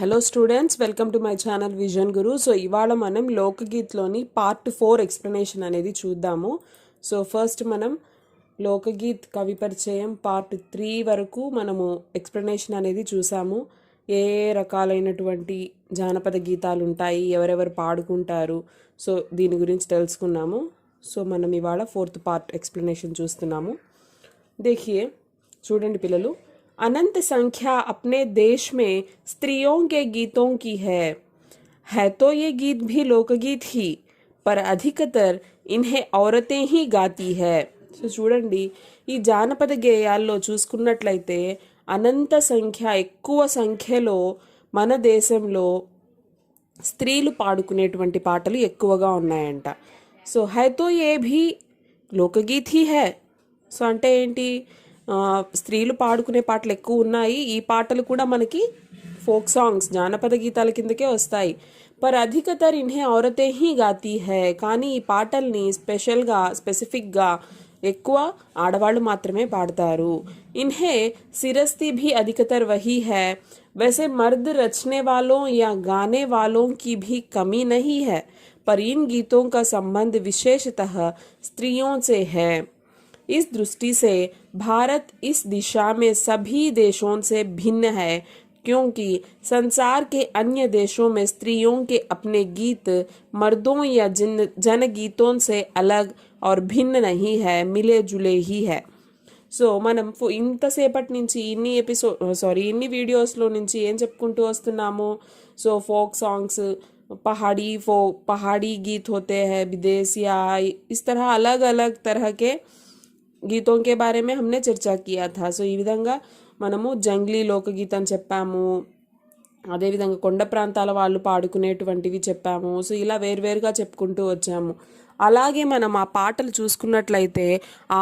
Hello students, welcome to my channel vision Guru. So ఇవాళ మనం లోకగీత్లోని part 4 explanation అనేది చూద్దాము. సో ఫస్ట్ మనం లోకగీత్ కవి పరిచయం పార్ట్ 3 వరకు మనము ఎక్స్ప్లెనేషన్ అనేది చూసాము. ఏ రకాలైనటువంటి జానపద గీతాలు ఉంటాయి, ఎవరెవరు పాడుకుంటారు, సో దీని గురించి తెలుసుకున్నాము. సో మనం ఇవాళ 4th పార్ట్ ఎక్స్ప్లెనేషన్ చూస్తున్నాము. देखिए చూడండి పిల్లలు, अनंत संख्या अपने देश में स्त्रियों के गीतों की है तो ये गीत भी लोकगीत ही, पर अधिकतर इन्हें औरतें ही गाती है. సో చూడండి, ఈ జానపద గేయాల్లో చూసుకున్నట్లయితే అనంత సంఖ్య, ఎక్కువ సంఖ్యలో మన దేశంలో స్త్రీలు పాడుకునేటువంటి పాటలు ఎక్కువగా ఉన్నాయంట. సో హై తో ఏ భీ లోకగీత్ హీ హై. సో అంటే ఏంటి, స్త్రీలు పాడుకునే పాటలు ఎక్కువ ఉన్నాయి, ఈ పాటలు కూడా మనకి ఫోక్ సాంగ్స్, జానపద గీతాల కిందకే వస్తాయి. పర్ అధికతర్ ఇన్హే ఔరతే హీ గాతీ హై. కానీ ఈ పాటల్ని స్పెసిఫిక్గా ఎక్కువ ఆడవాళ్ళు మాత్రమే పాడతారు. ఇన్హే సిరస్తి भी अधिकतर वही है. वैसे मर्द रचने वालों या गाने वालों की भी कमी नहीं है, पर इन गीतों का संबंध विशेषतः स्त्रियों से है. इस दृष्टि से भारत इस दिशा में सभी देशों से भिन्न है, क्योंकि संसार के अन्य देशों में स्त्रियों के अपने गीत मर्दों या जनगीतों से अलग और भिन्न नहीं है, मिले जुले ही है. సో మనం ఇంతసేపటి నుంచి ఇన్ని వీడియోస్లో నుంచి ఏం చెప్పుకుంటూ వస్తున్నాము. సో ఫోక్ సాంగ్స్, पहाड़ी गीत होते हैं, विदेश या इस तरह अलग अलग तरह के గీతం కే బారే మే హమ్నే చర్చా కియా థా. సో ఈ విధంగా మనము జంగ్లీ లోకగీతం చెప్పాము, అదేవిధంగా కొండ ప్రాంతాల వాళ్ళు పాడుకునేటువంటివి చెప్పాము. సో ఇలా వేరువేరుగా చెప్పుకుంటూ వచ్చాము. అలాగే మనం ఆ పాటలు చూసుకున్నట్లయితే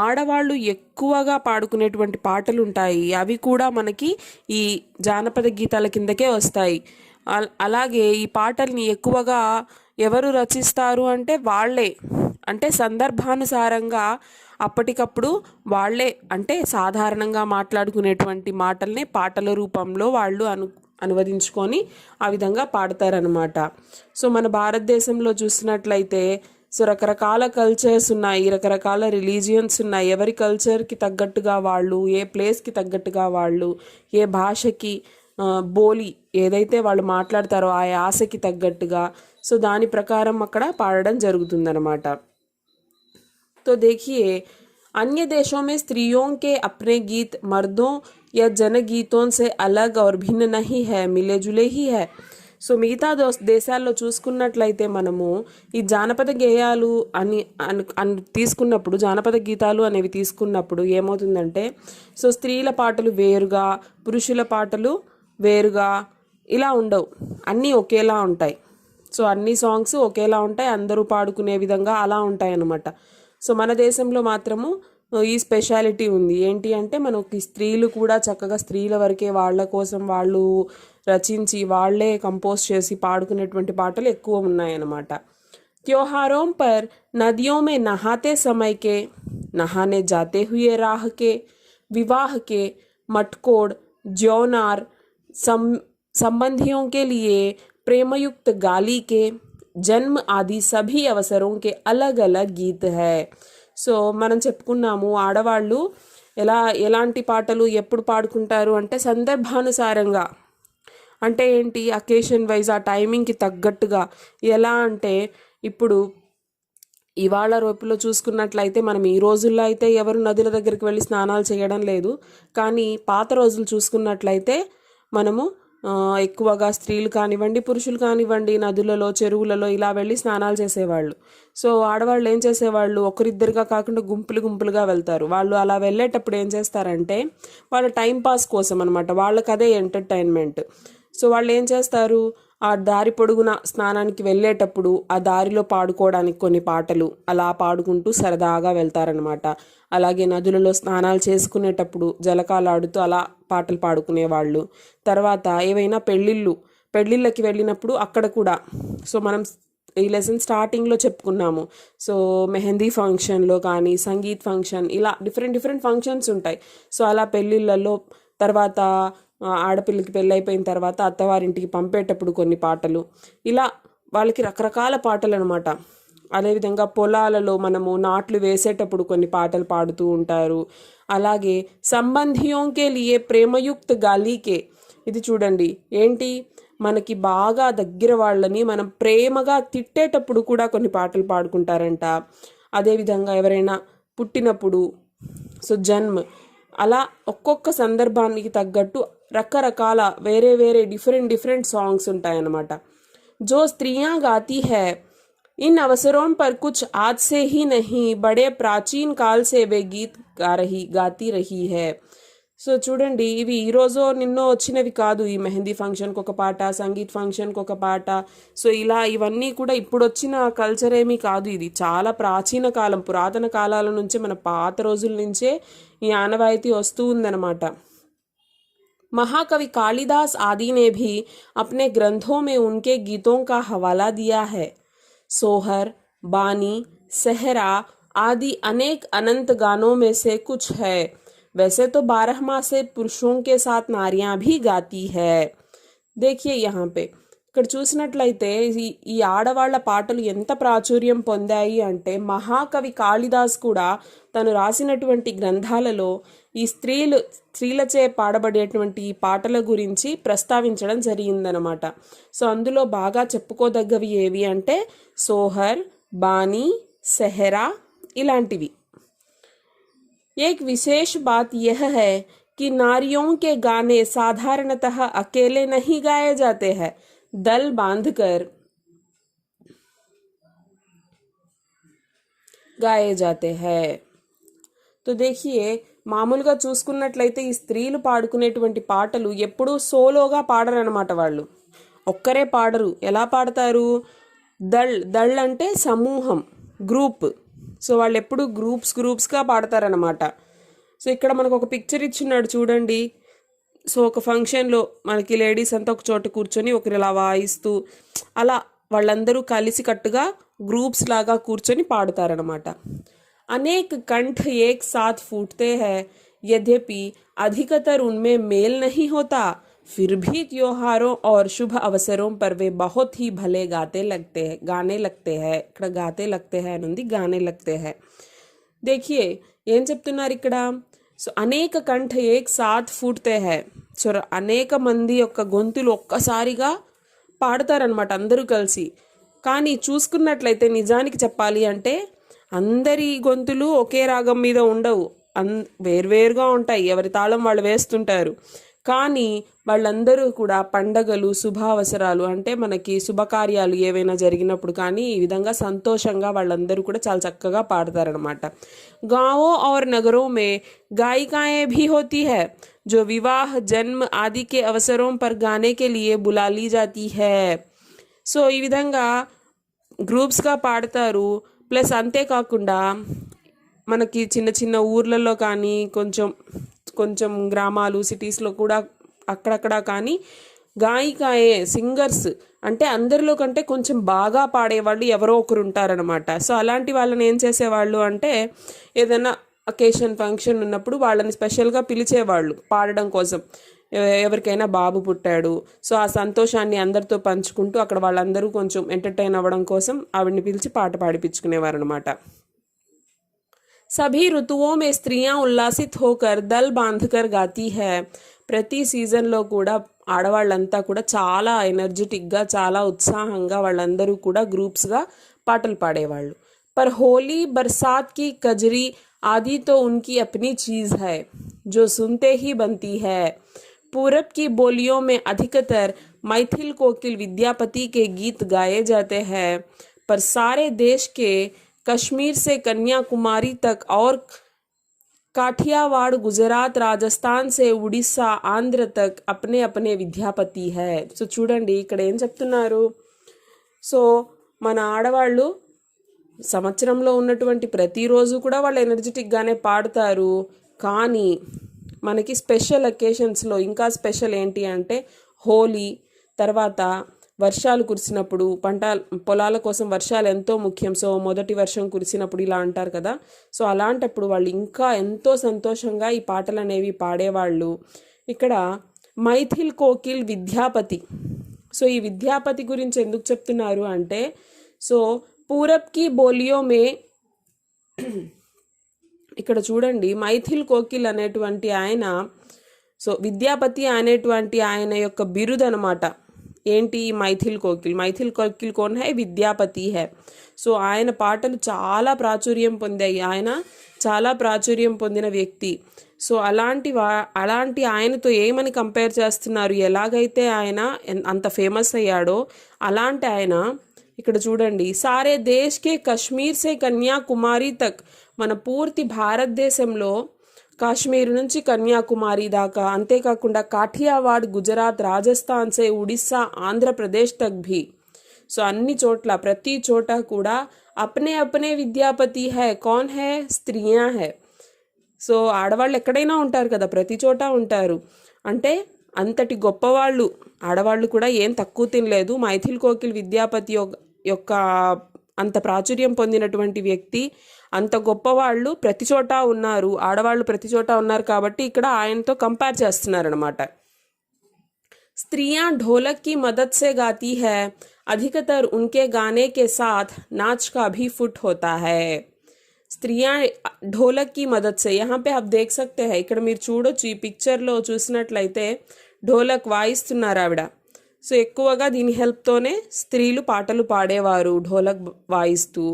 ఆడవాళ్ళు ఎక్కువగా పాడుకునేటువంటి పాటలు ఉంటాయి, అవి కూడా మనకి ఈ జానపద గీతాల కిందకే వస్తాయి. అలాగే ఈ పాటల్ని ఎక్కువగా ఎవరు రచిస్తారు అంటే వాళ్ళే, అంటే సందర్భానుసారంగా అప్పటికప్పుడు వాళ్ళే, అంటే సాధారణంగా మాట్లాడుకునేటువంటి మాటల్ని పాటల రూపంలో వాళ్ళు అనువదించుకొని ఆ విధంగా పాడతారనమాట. సో మన భారతదేశంలో చూసినట్లయితే సో రకరకాల కల్చర్స్ ఉన్నాయి, రకరకాల రిలీజియన్స్ ఉన్నాయి. ఎవరి కల్చర్కి తగ్గట్టుగా వాళ్ళు, ఏ ప్లేస్కి తగ్గట్టుగా వాళ్ళు, ఏ భాషకి బోలి ఏదైతే వాళ్ళు మాట్లాడతారో ఆ యాసకి తగ్గట్టుగా సో దాని ప్రకారం అక్కడ పాడడం జరుగుతుందన్నమాట. तो देखिए, अन्य देशों में स्त्रियों के अपने गीत मर्दों या जनगीतों से अलग और भिन्न नहीं है, मिले जुले ही है. సో మిగతా దేశాల్లో చూసుకున్నట్లయితే మనము ఈ జానపద గేయాలు తీసుకున్నప్పుడు, జానపద గీతాలు అనేవి తీసుకున్నప్పుడు ఏమవుతుందంటే, సో స్త్రీల పాటలు వేరుగా, పురుషుల పాటలు వేరుగా ఇలా ఉండవు, అన్నీ ఒకేలా ఉంటాయి. సో అన్ని సాంగ్స్ ఒకేలా ఉంటాయి, అందరూ పాడుకునే విధంగా అలా ఉంటాయి అన్నమాట. సో మన దేశంలో మాత్రము ఈ స్పెషాలిటీ ఉంది. ఏంటి అంటే, మనకి స్త్రీలు కూడా చక్కగా స్త్రీల వరకే వాళ్ళ కోసం వాళ్ళు రచించి వాళ్ళే కంపోజ్ చేసి పాడుకునేటువంటి పాటలు ఎక్కువ ఉన్నాయన్నమాట. त्योहारों पर नदियों में नहाते समय के, नहाने जाते हुए राह के, विवाह के, मटकोड़, ज्योनार, संबंधियों के लिए प्रेमयुक्त गाली के, జన్మ ఆది సభీ అవసరం కే అలగ్ అలగ్ గీత్ హై. సో మనం చెప్పుకున్నాము ఆడవాళ్ళు ఎలాంటి పాటలు ఎప్పుడు పాడుకుంటారు అంటే సందర్భానుసారంగా, అంటే ఏంటి, అకేషన్ వైజ్ ఆ టైమింగ్కి తగ్గట్టుగా. ఎలా అంటే ఇప్పుడు ఇవాళ రేపులో చూసుకున్నట్లయితే మనం ఈ రోజుల్లో అయితే ఎవరు నదుల దగ్గరికి వెళ్ళి స్నానాలు చేయడం లేదు, కానీ పాత రోజులు చూసుకున్నట్లయితే మనము ఎక్కువగా స్త్రీలు కానివ్వండి, పురుషులు కానివ్వండి, నదులలో, చెరువులలో ఇలా వెళ్ళి స్నానాలు చేసేవాళ్ళు. సో ఆడవాళ్ళు ఏం చేసేవాళ్ళు, ఒకరిద్దరుగా కాకుండా గుంపులుగా వెళ్తారు. వాళ్ళు అలా వెళ్ళేటప్పుడు ఏం చేస్తారంటే, వాళ్ళ టైంపాస్ కోసం అనమాట, వాళ్ళకి అదే ఎంటర్టైన్మెంట్. సో వాళ్ళు ఏం చేస్తారు, ఆ దారి పొడుగున స్నానానికి వెళ్ళేటప్పుడు ఆ దారిలో పాడుకోవడానికి కొన్ని పాటలు అలా పాడుకుంటూ సరదాగా వెళ్తారనమాట. అలాగే నదులలో స్నానాలు చేసుకునేటప్పుడు జలకాలాడుతూ అలా పాటలు పాడుకునేవాళ్ళు. తర్వాత ఏవైనా పెళ్ళిళ్ళకి వెళ్ళినప్పుడు అక్కడ కూడా, సో మనం ఈ లెసన్ స్టార్టింగ్లో చెప్పుకున్నాము. సో మెహందీ ఫంక్షన్లో కానీ, సంగీత్ ఫంక్షన్, ఇలా డిఫరెంట్ ఫంక్షన్స్ ఉంటాయి. సో అలా పెళ్ళిళ్ళల్లో, తర్వాత ఆడపిల్లకి పెళ్ళైపోయిన తర్వాత అత్తవారింటికి పంపేటప్పుడు కొన్ని పాటలు, ఇలా వాళ్ళకి రకరకాల పాటలు అనమాట. అదేవిధంగా పొలాలలో మనము నాట్లు వేసేటప్పుడు కొన్ని పాటలు పాడుతూ ఉంటారు. అలాగే సంబంధియోంకే లియే ప్రేమయుక్త గాలికే, ఇది చూడండి ఏంటి, మనకి బాగా దగ్గర వాళ్ళని మనం ప్రేమగా తిట్టేటప్పుడు కూడా కొన్ని పాటలు పాడుకుంటారంట. అదేవిధంగా ఎవరైనా పుట్టినప్పుడు, సో జన్మ, అలా ఒక్కొక్క సందర్భానికి తగ్గట్టు రకరకాల వేరే వేరే డిఫరెంట్ సాంగ్స్ ఉంటాయన్నమాట. जो स्त्रियां गाती है इन अवसरों पर कुछ आज से ही नहीं, बड़े प्राचीन काल से वे गीत गाती रही है. సో చూడండి, ఇవి ఈరోజు నిన్నో వచ్చినవి కాదు. ఈ మెహందీ ఫంక్షన్కి ఒక పాట, సంగీత్ ఫంక్షన్కి ఒక పాట, సో ఇలా ఇవన్నీ కూడా ఇప్పుడు వచ్చిన కల్చర్ ఏమీ కాదు. ఇది చాలా ప్రాచీన కాలం, పురాతన కాలాల నుంచే, మన పాత రోజుల నుంచే ఈ ఆనవాయితీ వస్తూ ఉందన్నమాట. महाकवि कालिदास आदि ने भी अपने ग्रंथों में उनके गीतों का हवाला दिया है. सोहर, बानी, सहरा आदि अनेक अनंत गानों में से कुछ है. वैसे तो 12 माह से पुरुषों के साथ नारियां भी गाती है. देखिए यहाँ पे ఇక్కడ చూసినట్లయితే ఈ ఆడవాళ్ల పాటలు ఎంత ప్రాచుర్యం పొందాయి అంటే, మహాకవి కాళిదాస్ కూడా తను రాసినటువంటి గ్రంథాలలో ఈ స్త్రీలచే పాడబడేటువంటి ఈ పాటల గురించి ప్రస్తావించడం జరిగిందనమాట. సో అందులో బాగా చెప్పుకోదగ్గవి ఏవి అంటే సోహర్, బానీ, సెహరా ఇలాంటివి. एक विशेष बात यह है कि नारियों के गाने साधारणतः अकेले नहीं गाए जाते हैं, दल बांधकर गाए जाते हैं. तो देखिए, మామూలుగా చూసుకున్నట్లయితే ఈ స్త్రీలు పాడుకునేటువంటి పాటలు ఎప్పుడూ సోలోగా పాడరనమాట. వాళ్ళు ఒక్కరే పాడరు. ఎలా పాడతారు? దళ్ అంటే సమూహం, గ్రూప్. సో వాళ్ళు ఎప్పుడు గ్రూప్స్గా పాడతారనమాట. సో ఇక్కడ మనకు ఒక పిక్చర్ ఇచ్చిన్నాడు చూడండి. సో ఒక ఫంక్షన్లో మనకి లేడీస్ అంతా ఒక చోట కూర్చొని ఒకరు ఇలా వాయిస్తూ, అలా వాళ్ళందరూ కలిసి కట్టుగా గ్రూప్స్ లాగా కూర్చొని పాడుతారనమాట. అనేక కంఠ ఏక్ సాత్ ఫూटते हैं, यद्यपि अधिकतर उनमें मेल नहीं होता, फिर भी त्योहारों और शुभ अवसरों पर वे बहुत ही भले गाने लगते हैं. ఇక్కడ गाते लगते हैं అనుంది, गाने लगते हैं. देखिए ఏం చెప్తున్నారు ఇక్కడ? సో అనేక కంఠ ఏక్ సాత్ ఫూटते हैं. సో అనేక మంది యొక్క గొంతులు ఒక్కసారిగా పాడతారనమాట అందరూ కలిసి. కానీ చూసుకున్నట్లయితే నిజానికి చెప్పాలి అంటే అందరి గొంతులు ఒకే రాగం మీద ఉండవు, వేర్వేరుగా ఉంటాయి, ఎవరి తాళం వాళ్ళు వేస్తుంటారు. కానీ వాళ్ళందరూ కూడా పండగలు, శుభావసరాలు అంటే మనకి శుభకార్యాలు ఏవైనా జరిగినప్పుడు కానీ ఈ విధంగా సంతోషంగా వాళ్ళందరూ కూడా చాలా చక్కగా పాడతారనమాట. गांवों और नगरों में गायिकाएं भी होती है जो विवाह, जन्म आदि के अवसरों पर गाने के लिए बुला ली जाती है. సో ఈ విధంగా గ్రూప్స్గా పాడతారు. ప్లస్ అంతేకాకుండా మనకి చిన్న చిన్న ఊర్లలో కానీ కొంచెం గ్రామాలు, సిటీస్లో కూడా అక్కడక్కడ కానీ గాయికాయే, సింగర్స్ అంటే అందరిలో కంటే కొంచెం బాగా పాడేవాళ్ళు ఎవరో ఒకరు ఉంటారనమాట. సో అలాంటి వాళ్ళని ఏం చేసేవాళ్ళు అంటే ఏదైనా అకేషన్, ఫంక్షన్ ఉన్నప్పుడు వాళ్ళని స్పెషల్గా పిలిచేవాళ్ళు పాడడం కోసం. ఎవరికైనా బాబు పుట్టాడు, సో ఆ సంతోషాన్ని అందరితో పంచుకుంటూ అక్కడ వాళ్ళందరూ కొంచెం ఎంటర్టైన్ అవ్వడం కోసం ఆవిడ్ని పిలిచి పాట పాడిపించుకునేవారు అనమాట. सभी ऋतुओं में स्त्रियां उल्लासित होकर दल बांधकर गाती है. ప్రతి సీజన్లో కూడా ఆడవాళ్ళంతా కూడా చాలా ఎనర్జెటిక్గా, చాలా ఉత్సాహంగా వాళ్ళందరూ కూడా గ్రూప్స్గా పాటలు పాడేవాళ్ళు. पर होली, बरसात की कजरी आदि तो उनकी अपनी चीज़ है जो सुनते ही बनती है. पूरब की बोलियों में अधिकतर मैथिल कोकिल विद्यापति के गीत गाए जाते हैं, पर सारे देश के कश्मीर से कन्याकुमारी तक और काठियावाड़, गुजरात, राजस्थान से उड़ीसा, आंध्र तक अपने अपने విద్యాపతి है. సో చూడండి ఇక్కడ ఏం చెప్తున్నారు. సో మన ఆడవాళ్ళు సంవత్సరంలో ఉన్నటువంటి ప్రతిరోజు కూడా వాళ్ళు ఎనర్జెటిక్గానే పాడతారు. కానీ మనకి స్పెషల్ అకేషన్స్లో ఇంకా స్పెషల్ ఏంటి అంటే హోలీ, తర్వాత వర్షాలు కురిసినప్పుడు, పొలాల కోసం వర్షాలు ఎంతో ముఖ్యం. సో మొదటి వర్షం కురిసినప్పుడు ఇలా అంటారు కదా. సో అలాంటప్పుడు వాళ్ళు ఇంకా ఎంతో సంతోషంగా ఈ పాటలు అనేవి పాడేవాళ్ళు. ఇక్కడ మైథిల్ కోకిల్ విద్యాపతి. సో ఈ విద్యాపతి గురించి ఎందుకు చెప్తున్నారు అంటే, సో పూరబ్ కి బోలియో మే ఇక్కడ చూడండి, మైథిల్ కోకిల్ అనేటువంటి ఆయన, సో విద్యాపతి అనేటువంటి ఆయన యొక్క బిరుదు అనమాట. ఏంటి మైథిల్ కోకిల్? మైథిల్ కోకిల్ కోన్ హై? విద్యాపతి హై. సో ఆయన పాటలు చాలా ప్రాచుర్యం పొందాయి, ఆయన చాలా ప్రాచుర్యం పొందిన వ్యక్తి. సో అలాంటి ఆయనతో ఏమని కంపేర్ చేస్తున్నారు? ఎలాగైతే ఆయన అంత ఫేమస్ అయ్యాడో అలాంటి ఆయన ఇక్కడ చూడండి, సారే దేశ్కే కశ్మీర్ సే కన్యాకుమారి తక్, మన పూర్తి భారతదేశంలో కాశ్మీర్ నుంచి కన్యాకుమారి దాకా, అంతేకాకుండా కాఠియావాడ్, గుజరాత్, రాజస్థాన్ సే ఉడిస్సా, ఆంధ్రప్రదేశ్ తక్ భీ, సో అన్ని చోట్ల ప్రతి చోట కూడా అప్నే అప్నే విద్యాపతి హై. కౌన్ హై? స్త్రీయా హై. సో ఆడవాళ్ళు ఎక్కడైనా ఉంటారు కదా, ప్రతి చోట ఉంటారు. అంటే అంతటి గొప్పవాళ్ళు, ఆడవాళ్ళు కూడా ఏం తక్కువ తినలేదు. మైథిల్ కోకిల్ విద్యాపతి యొక్క అంత ప్రాచుర్యం పొందినటువంటి వ్యక్తి, అంత గొప్పవాళ్ళు ప్రతి చోట ఉన్నారు, ఆడవాళ్ళు ప్రతి చోట ఉన్నారు కాబట్టి ఇక్కడ ఆయనతో కంపేర్ చేస్తున్నారనమాట. स्त्रियां ढोलक की मदद से गाती है, अधिकतर उनके गाने के साथ नाच का भी फुट होता है. స్త్రీయా ఢోలక్ కి మదద్ సే, यहाँ पे आप देख सकते हैं, ఇక్కడ మీరు చూడొచ్చు ఈ పిక్చర్లో చూసినట్లయితే ఢోలక్ వాయిస్తున్నారు ఆవిడ. సో ఎక్కువగా దీని హెల్ప్తోనే స్త్రీలు పాటలు పాడేవారు ఢోలక్ వాయిస్తూ.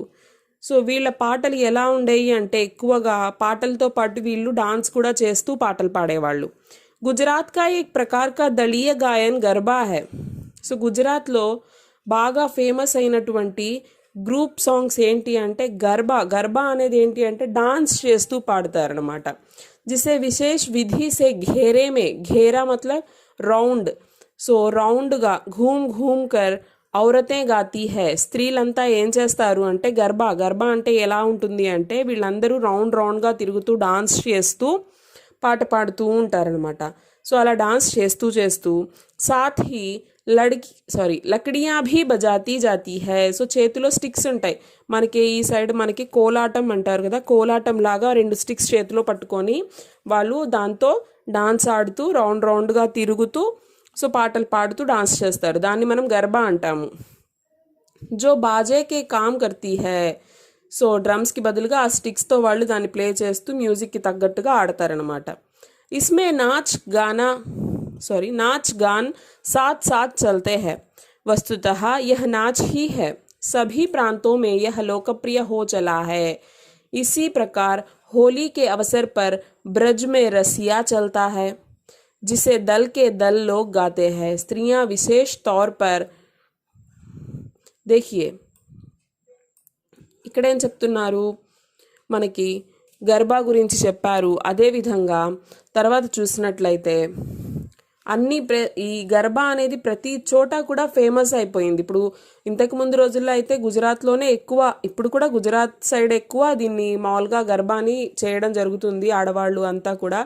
సో వీళ్ళ పాటలు ఎలా ఉండేవి అంటే, ఎక్కువగా పాటలతో పాటు వీళ్ళు డాన్స్ కూడా చేస్తూ పాటలు పాడేవాళ్ళు. గుజరాత్ కా ఏక్ ప్రకార్ కా దళీయ గాయన్ గర్బా హై. సో గుజరాత్లో బాగా ఫేమస్ అయినటువంటి గ్రూప్ సాంగ్స్ ఏంటి అంటే గర్బా. గర్బా అనేది ఏంటి అంటే డాన్స్ చేస్తూ పాడతారనమాట. జిసే విశేష్ విధి సే घेरे में, घेरा मतलब రౌండ్, సో రౌండ్గా ఘూమ్ ఘూమ్ కర్ ఔరతే గాతీ హై. స్త్రీలంతా ఏం చేస్తారు అంటే గర్బా. గర్బా అంటే ఎలా ఉంటుంది అంటే వీళ్ళందరూ రౌండ్గా తిరుగుతూ డాన్స్ చేస్తూ పాట పాడుతూ ఉంటారనమాట. సో అలా డాన్స్ చేస్తూ సాత్ హీ లకడియా భీ బజాతీ జాతీ హై. సో చేతిలో స్టిక్స్ ఉంటాయి, మనకి ఈ సైడ్ మనకి కోలాటం అంటారు కదా, కోలాటం లాగా 2 స్టిక్స్ చేతిలో పట్టుకొని వాళ్ళు దాంతో డాన్స్ ఆడుతూ రౌండ్గా తిరుగుతూ సో పాటలు పాడుతూ డాన్స్ చేస్తారు. దాన్ని మనం గర్బా అంటాము. జో బాజేకే కామ్ కర్తీ హై. సో డ్రమ్స్కి బదులుగా ఆ స్టిక్స్తో వాళ్ళు దాన్ని ప్లే చేస్తూ మ్యూజిక్కి తగ్గట్టుగా ఆడతారనమాట. ఇస్మే నాచ్ गान साथ साथ चलते हैं. वस्तुतः यह नाच ही है, सभी प्रांतों में यह लोकप्रिय हो चला है. इसी प्रकार होली के अवसर पर ब्रज में रसिया चलता है, जिसे दल के दल लोग गाते हैं. स्त्रियां विशेष तौर पर, देखिए ఇక్కడేం చెప్తున్నారు, మనకి గర్బా గురించి చెప్పారు. అదేవిధంగా తర్వాత చూసినట్లయితే ఈ గర్బా అనేది ప్రతి చోట కూడా ఫేమస్ అయిపోయింది. ఇప్పుడు ఇంతకుముందు రోజుల్లో అయితే గుజరాత్లోనే ఎక్కువ, ఇప్పుడు కూడా గుజరాత్ సైడ్ ఎక్కువ దీన్ని మామూలుగా గర్బాని చేయడం జరుగుతుంది ఆడవాళ్ళు అంతా కూడా.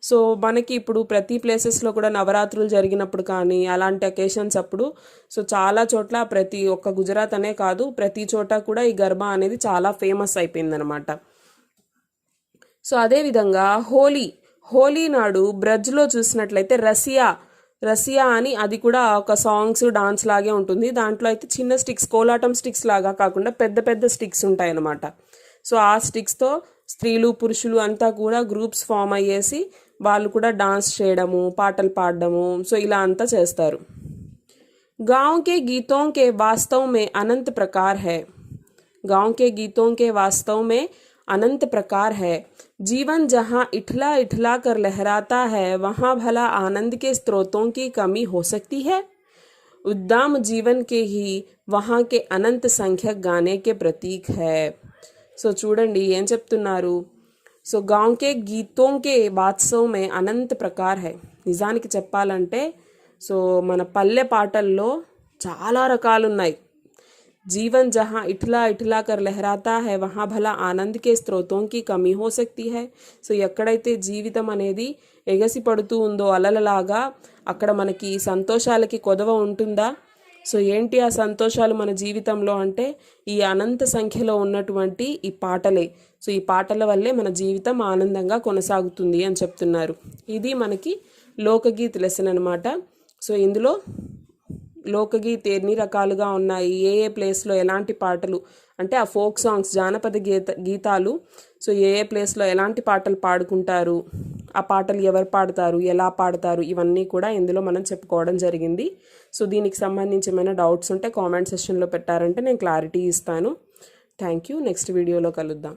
సో మనకి ఇప్పుడు ప్రతి ప్లేసెస్లో కూడా నవరాత్రులు జరిగినప్పుడు కానీ అలాంటి అకేషన్స్ అప్పుడు సో చాలా చోట్ల, ప్రతి ఒక్క గుజరాత్ అనే కాదు ప్రతి చోట కూడా ఈ గర్బా అనేది చాలా ఫేమస్ అయిపోయిందనమాట. సో అదేవిధంగా హోలీ నాడు బ్రజ్లో చూసినట్లయితే రసియా అని, అది కూడా ఒక సాంగ్స్ డాన్స్ లాగే ఉంటుంది. దాంట్లో అయితే చిన్న స్టిక్స్, కోలాటం స్టిక్స్ లాగా కాకుండా పెద్ద స్టిక్స్ ఉంటాయి అన్నమాట. సో ఆ స్టిక్స్తో స్త్రీలు పురుషులు అంతా కూడా గ్రూప్స్ ఫామ్ అయ్యేసి వాళ్ళు కూడా డాన్స్ చేయడము, పాటలు పాడడము, సో ఇలా అంతా చేస్తారు. गाँव के गीतों के वास्तव में अनंत प्रकार है. गाँव के गीतों के वास्तव में अनंत प्रकार है. जीवन जहाँ इठला कर लहराता है, वहाँ भला आनंद के स्रोतों की कमी हो सकती है. उद्दाम जीवन के ही वहाँ के अनंत संख्यक गाने के प्रतीक है. సో చూడండి ఏం చెప్తున్నారు. సో గాँव के गीतों के वास्तव में अनंत प्रकार है. నిజానికి చెప్పాలంటే సో మన పల్లె పాటల్లో చాలా రకాలున్నాయి. जीवन जहाँ इठला कर लहराता है, वहाँ भला आनंद के स्रोतों की कमी हो सकती है. సో ఎక్కడైతే జీవితం అనేది ఎగసి పడుతూ ఉందో అలలలాగా, అక్కడ మనకి సంతోషాలకి కొదవ ఉంటుందా? సో ఏంటి ఆ సంతోషాలు మన జీవితంలో అంటే ఈ అనంత సంఖ్యలో ఉన్నటువంటి ఈ పాటలే. సో ఈ పాటల వల్లే మన జీవితం ఆనందంగా కొనసాగుతుంది అని చెప్తున్నారు. ఇది మనకి లోకగీత్ లెసన్ అనమాట. సో ఇందులో లోకగీత్ ఎన్ని రకాలుగా ఉన్నాయి, ఏ ఏ ప్లేస్లో ఎలాంటి పాటలు, అంటే ఆ ఫోక్ సాంగ్స్ జానపద గీతాలు సో ఏ ఏ ప్లేస్లో ఎలాంటి పాటలు పాడుకుంటారు, ఆ పాటలు ఎవరు పాడతారు, ఎలా పాడతారు, ఇవన్నీ కూడా ఇందులో మనం చెప్పుకోవడం జరిగింది. సో దీనికి సంబంధించి ఏమైనా డౌట్స్ ఉంటే కామెంట్ సెక్షన్లో పెట్టారంటే నేను క్లారిటీ ఇస్తాను. Thank you. నెక్స్ట్ వీడియోలో కలుద్దాం.